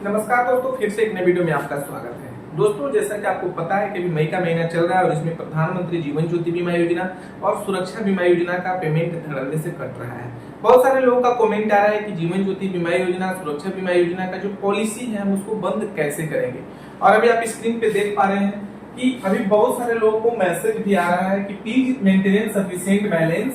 नमस्कार दोस्तों, फिर से एक नए वीडियो में आपका स्वागत है। दोस्तों, जैसा कि आपको पता है कि अभी मई का महीना चल रहा है और इसमें प्रधानमंत्री जीवन ज्योति बीमा योजना और सुरक्षा बीमा योजना का पेमेंट धड़ल्ले से कट रहा है। बहुत सारे लोगों का कमेंट आ रहा है कि जीवन ज्योति बीमा योजना, सुरक्षा बीमा योजना का जो पॉलिसी है हम उसको बंद कैसे करेंगे। और अभी आप स्क्रीन पे देख पा रहे हैं कि अभी बहुत सारे लोगों को मैसेज भी आ रहा है कि प्लीज मेंटेन सफिशिएंट बैलेंस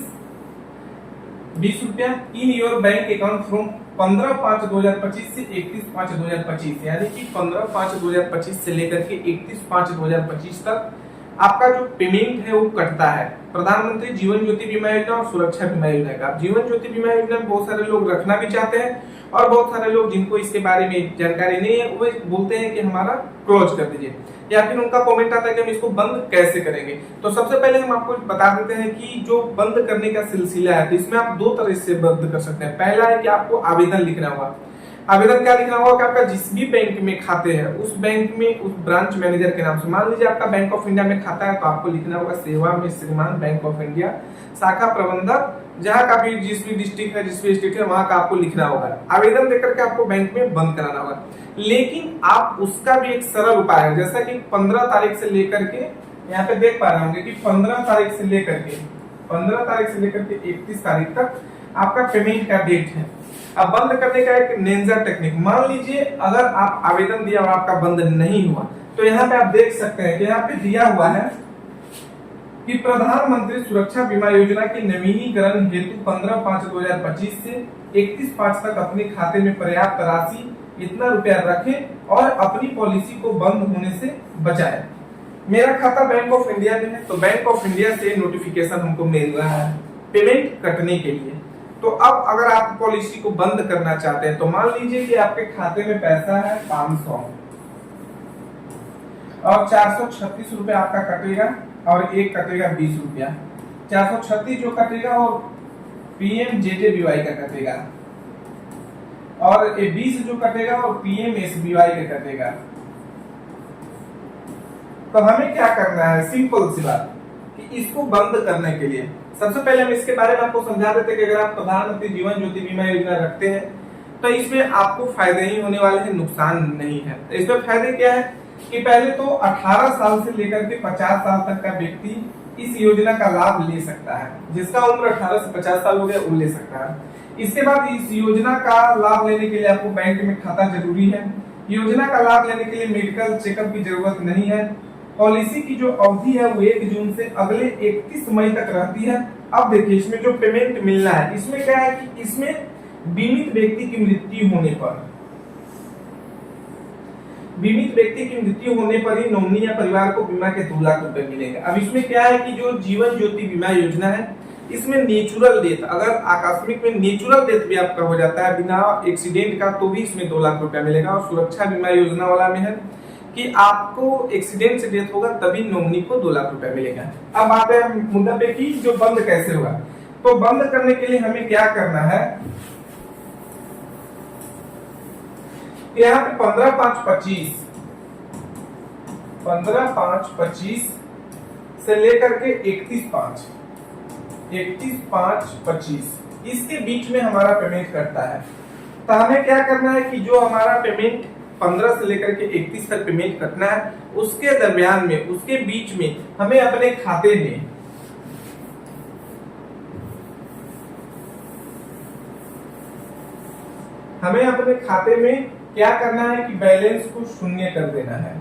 20 रुपया in your bank account from 15/5/2025 से 31/5/2025, यानी कि 15/5/2025 से लेकर के 31/5/2025 तक आपका जो पेमेंट है वो कटता है प्रधानमंत्री जीवन ज्योति बीमा योजना और सुरक्षा बीमा योजना का। जीवन ज्योति बीमा योजना में बहुत सारे लोग रखना भी चाहते हैं और बहुत सारे लोग जिनको इसके बारे में जानकारी नहीं है वो बोलते हैं कि हमारा क्लोज कर दीजिए, या फिर उनका कमेंट आता है कि हम इसको बंद कैसे करेंगे। तो सबसे पहले हम आपको बता देते हैं कि जो बंद करने का सिलसिला है तो इसमें आप दो तरह से बंद कर सकते हैं। पहला है कि आपको आवेदन लिखना होगा। आवेदन क्या लिखना होगा कि आपका जिस भी बैंक में खाते हैं उस बैंक में उस ब्रांच मैनेजर के नाम से, मान लीजिए आपका बैंक ऑफ इंडिया में खाता है तो आपको लिखना होगा सेवा में श्रीमान बैंक ऑफ इंडिया शाखा प्रबंधक, जहाँ का भी जिस भी डिस्ट्रिक्ट है जिस भी स्टेट है वहां का आपको लिखना होगा। आवेदन देकर के आपको बैंक में बंद कराना होगा। लेकिन आप उसका भी एक सरल उपाय है, जैसा कि 15 तारीख से लेकर के यहाँ पे देख पा रहे होंगे कि 15 तारीख से लेकर के 31 तारीख तक आपका पेमेंट का डेट है। अब बंद करने का एक निंजा टेक्निक, मान लीजिए अगर आप आवेदन दिया और आपका बंद नहीं हुआ तो यहाँ पे आप देख सकते हैं कि यहाँ पे दिया हुआ है कि प्रधानमंत्री सुरक्षा बीमा योजना के नवीनीकरण हेतु 15/5/2025 से 31/5 तक अपने खाते में पर्याप्त राशि इतना रुपया रखें और अपनी पॉलिसी को बंद होने से बचाएं। मेरा खाता बैंक ऑफ इंडिया में है तो बैंक ऑफ इंडिया से नोटिफिकेशन हमको मिल रहा है पेमेंट कटने के लिए। तो अब अगर आप पॉलिसी को बंद करना चाहते हैं तो मान लीजिए कि आपके खाते में पैसा है 500 और 436 रुपया आपका कटेगा और एक कटेगा 20 रुपया। 436 जो कटेगा वो PMJJBY का कटेगा और ये 20 जो कटेगा वो PMSBY का कटेगा। तो हमें क्या करना है, सिंपल सी बात कि इसको बंद करने के लिए सबसे पहले हम इसके बारे में आपको समझा देते हैं कि अगर आप प्रधानमंत्री जीवन ज्योति बीमा योजना रखते हैं तो इसमें आपको फायदे ही होने वाले हैं, नुकसान नहीं है। तो इसमें फायदे क्या है कि पहले तो 18 साल से लेकर के 50 साल तक का व्यक्ति इस योजना का लाभ ले सकता है। जिसका उम्र 18 से 50 साल हो गया वो ले सकता है। इसके बाद इस योजना का लाभ लेने के लिए आपको बैंक में खाता जरूरी है। योजना का लाभ लेने के लिए मेडिकल चेकअप की जरूरत नहीं है। पॉलिसी की जो अवधि है वो 1 जून से अगले 31 मई तक रहती है। अब देखिए इसमें जो पेमेंट मिलना है इसमें क्या है कि इसमें बीमित व्यक्ति की मृत्यु होने पर ही नॉमिनी या परिवार को बीमा के 2 लाख रुपए मिलेगा। अब इसमें क्या है कि जो जीवन ज्योति बीमा योजना है इसमें नेचुरल डेथ, अगर आकस्मिक में नेचुरल डेथ भी आपका हो जाता है बिना एक्सीडेंट का तो भी इसमें 2 लाख रुपया मिलेगा। और सुरक्षा बीमा योजना वाला में है कि आपको एक्सीडेंट से डेथ होगा तभी नॉमिनी को 2 लाख रुपया मिलेगा। अब आते हैं मुद्दा पे कि जो बंद कैसे होगा। तो बंद करने के लिए हमें क्या करना है, यहाँ पे 15/5/25 से लेकर के 31/5/25 इसके बीच में हमारा पेमेंट करता है। तो हमें क्या करना है कि जो हमारा पेमेंट 15 से लेकर के 31 तक पेमेंट कटना है उसके दरमियान में, उसके बीच में हमें अपने खाते में क्या करना है कि बैलेंस को शून्य कर देना है।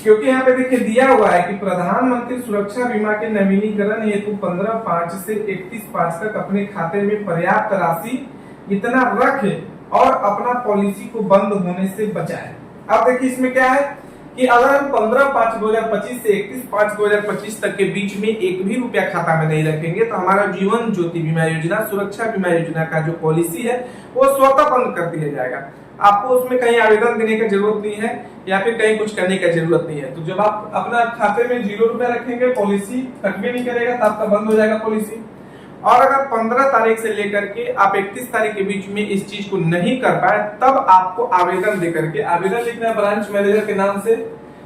क्योंकि यहाँ पे देखिए दिया हुआ है कि प्रधानमंत्री सुरक्षा बीमा के नवीनीकरण हेतु 15/5 से 31/5 तक अपने खाते में पर्याप्त राशि इतना रखे और अपना पॉलिसी को बंद होने से बचाए। अब देखिए इसमें क्या है कि अगर हम 15/5/2025 से 31/5/2025 तक के बीच में एक भी रुपया खाता में नहीं रखेंगे तो हमारा जीवन ज्योति बीमा योजना, सुरक्षा बीमा योजना का जो पॉलिसी है वो स्वतः बंद कर दिया जाएगा। आपको उसमें कहीं आवेदन देने की जरूरत नहीं है या फिर कहीं कुछ करने की जरूरत नहीं है। तो जब आप अपना खाते में 0 रुपया रखेंगे पॉलिसी कटवे नहीं करेगा तो आपका बंद हो जाएगा पॉलिसी। और अगर 15 तारीख से लेकर के आप 31 तारीख के बीच में इस चीज को नहीं कर पाए तब आपको आवेदन देकर के, आवेदन लिखना है ब्रांच मैनेजर के नाम से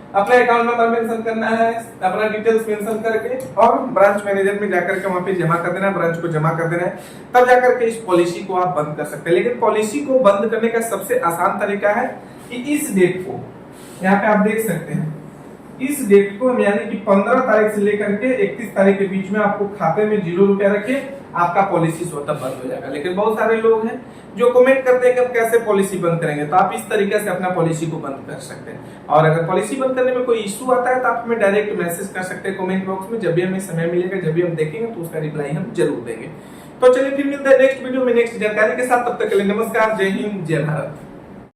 अपना अकाउंट नंबर मेंशन करना है, अपना डिटेल्स मेंशन करके और ब्रांच मैनेजर में जाकर के वहां पे जमा कर देना है, ब्रांच को जमा कर देना है, तब जाकर के इस पॉलिसी को आप बंद कर सकते हैं। लेकिन पॉलिसी को बंद करने का सबसे आसान तरीका है कि इस डेट को, यहाँ पे आप देख सकते हैं, इस डेट को हम यानी कि 15 तारीख से लेकर के 31 तारीख के बीच में आपको खाते में 0 रुपया रखिए, आपका पॉलिसी स्वतः बंद हो जाएगा। लेकिन बहुत सारे लोग हैं जो कमेंट करते हैं कि हम कैसे पॉलिसी बंद करेंगे, तो आप इस तरीके से अपना पॉलिसी को बंद कर सकते हैं। और अगर पॉलिसी बंद करने में कोई इश्यू आता है तो आप हमें डायरेक्ट मैसेज कर सकते हैं कमेंट बॉक्स में। जब भी हमें समय मिलेगा, जब भी हम देखेंगे तो उसका रिप्लाई हम जरूर देंगे। तो चलिए फिर मिलते हैं नेक्स्ट वीडियो में नेक्स्ट जानकारी के साथ। तब तक के लिए नमस्कार, जय हिंद, जय भारत।